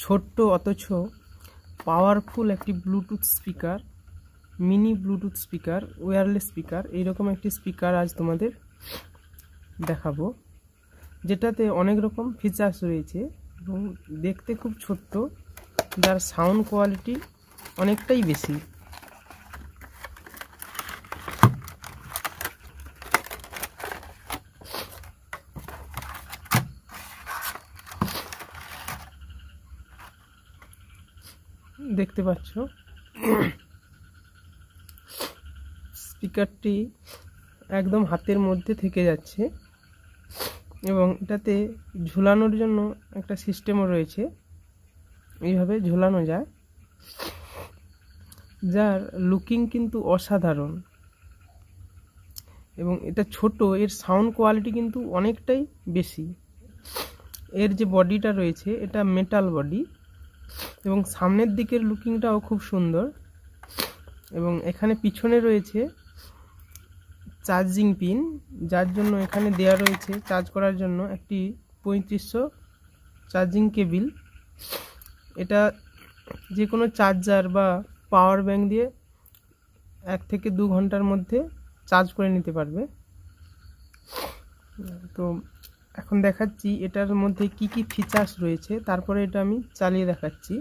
ছোট্ট অথচ পাওয়ারফুল একটি Bluetooth speaker, mini Bluetooth speaker, wireless speaker, এইরকম একটি স্পিকার আজ তোমাদের দেখাবো, যেটাতে অনেক রকম ফিচার্স রয়েছে এবং দেখতে খুব ছোট্ট, যার সাউন্ড কোয়ালিটি অনেকটাই বেশি। দেখতে পাচ্ছ স্পিকারটি একদম হাতের মধ্যে থেকে যাচ্ছে এবং এটাতে ঝুলানোর জন্য একটা সিস্টেমও রয়েছে, এইভাবে ঝুলানো যায়, যার লুকিং কিন্তু অসাধারণ এবং এটা ছোট, এর সাউন্ড কোয়ালিটি কিন্তু অনেকটাই বেশি। এর যে বডিটা রয়েছে এটা মেটাল বডি এবং সামনের দিকের লুকিংটাও খুব সুন্দর এবং এখানে পিছনে রয়েছে চার্জিং পিন, যার জন্য এখানে দেয়া রয়েছে চার্জ করার জন্য একটি 3500 চার্জিং কেবিল। এটা যে কোনো চার্জার বা পাওয়ার ব্যাংক দিয়ে 1 থেকে 2 ঘন্টার মধ্যে চার্জ করে নিতে পারবে। তো এখন দেখাচ্ছি এটার মধ্যে কি কি ফিচার্স রয়েছে, তারপরে এটা আমি চালিয়ে দেখাচ্ছি।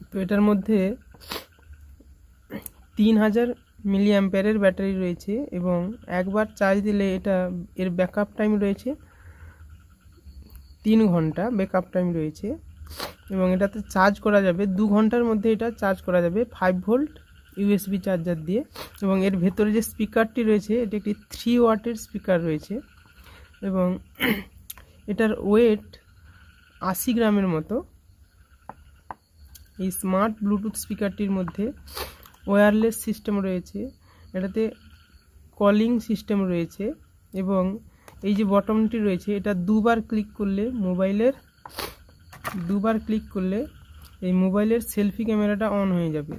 তো এটার মধ্যে 3000 মিলি অ্যাম্পিয়ারের ব্যাটারি রয়েছে এবং একবার চার্জ দিলে এর ব্যাকআপ টাইম রয়েছে 3 ঘন্টা ব্যাকআপ টাইম রয়েছে এবং এটাতে চার্জ করা যাবে 2 ঘন্টার মধ্যে, এটা চার্জ করা যাবে 5 ভোল্ট ইউএসবি চার্জার দিয়ে। এবং এর ভেতরে যে স্পিকারটি রয়েছে এটি একটি 3 ওয়াটের স্পিকার রয়েছে এবং এটার ওয়েট 80 গ্রামের মতো। এই স্মার্ট ব্লুটুথ স্পিকারটির মধ্যে ওয়্যারলেস সিস্টেম রয়েছে, এটাতে কলিং সিস্টেম রয়েছে এবং এই যে বটনটি রয়েছে এটা দুবার ক্লিক করলে এই মোবাইলের সেলফি ক্যামেরাটা অন হয়ে যাবে।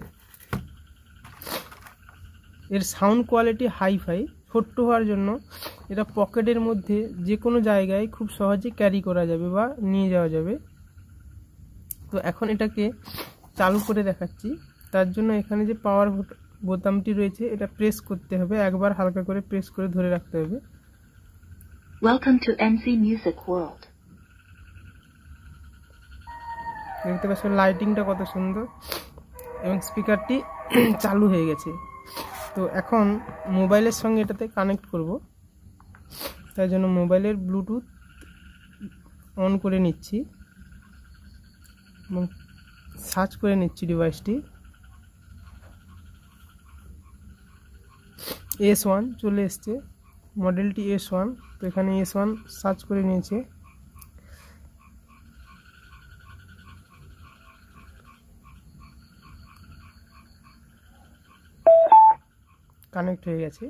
এর সাউন্ড কোয়ালিটি হাইফাই, ছোট্ট হওয়ার জন্য এটা পকেটের মধ্যে যে কোনো জায়গায় খুব সহজে ক্যারি করা যাবে বা নিয়ে যাওয়া যাবে। তো এখন এটাকে চালু করে দেখাচ্ছি, তার জন্য এখানে যে পাওয়ার বোতামটি রয়েছে এটা প্রেস করতে হবে, একবার হালকা করে প্রেস করে ধরে রাখতে হবে। Welcome to NC Music World. দেখতে পাচ্ছ লাইটিংটা কত সুন্দর এবং স্পিকারটি চালু হয়ে গেছে। তো এখন মোবাইলের সঙ্গে এটাতে কানেক্ট করব, তাই জন্য মোবাইলের ব্লুটুথ অন করে নিচ্ছি এবং সার্চ করে নিচ্ছি ডিভাইসটি। S1 চলে এসছে, মডেলটি S1। তো এখানে S1 সার্চ করে নিয়েছে, কানেক্ট হয়ে গেছে।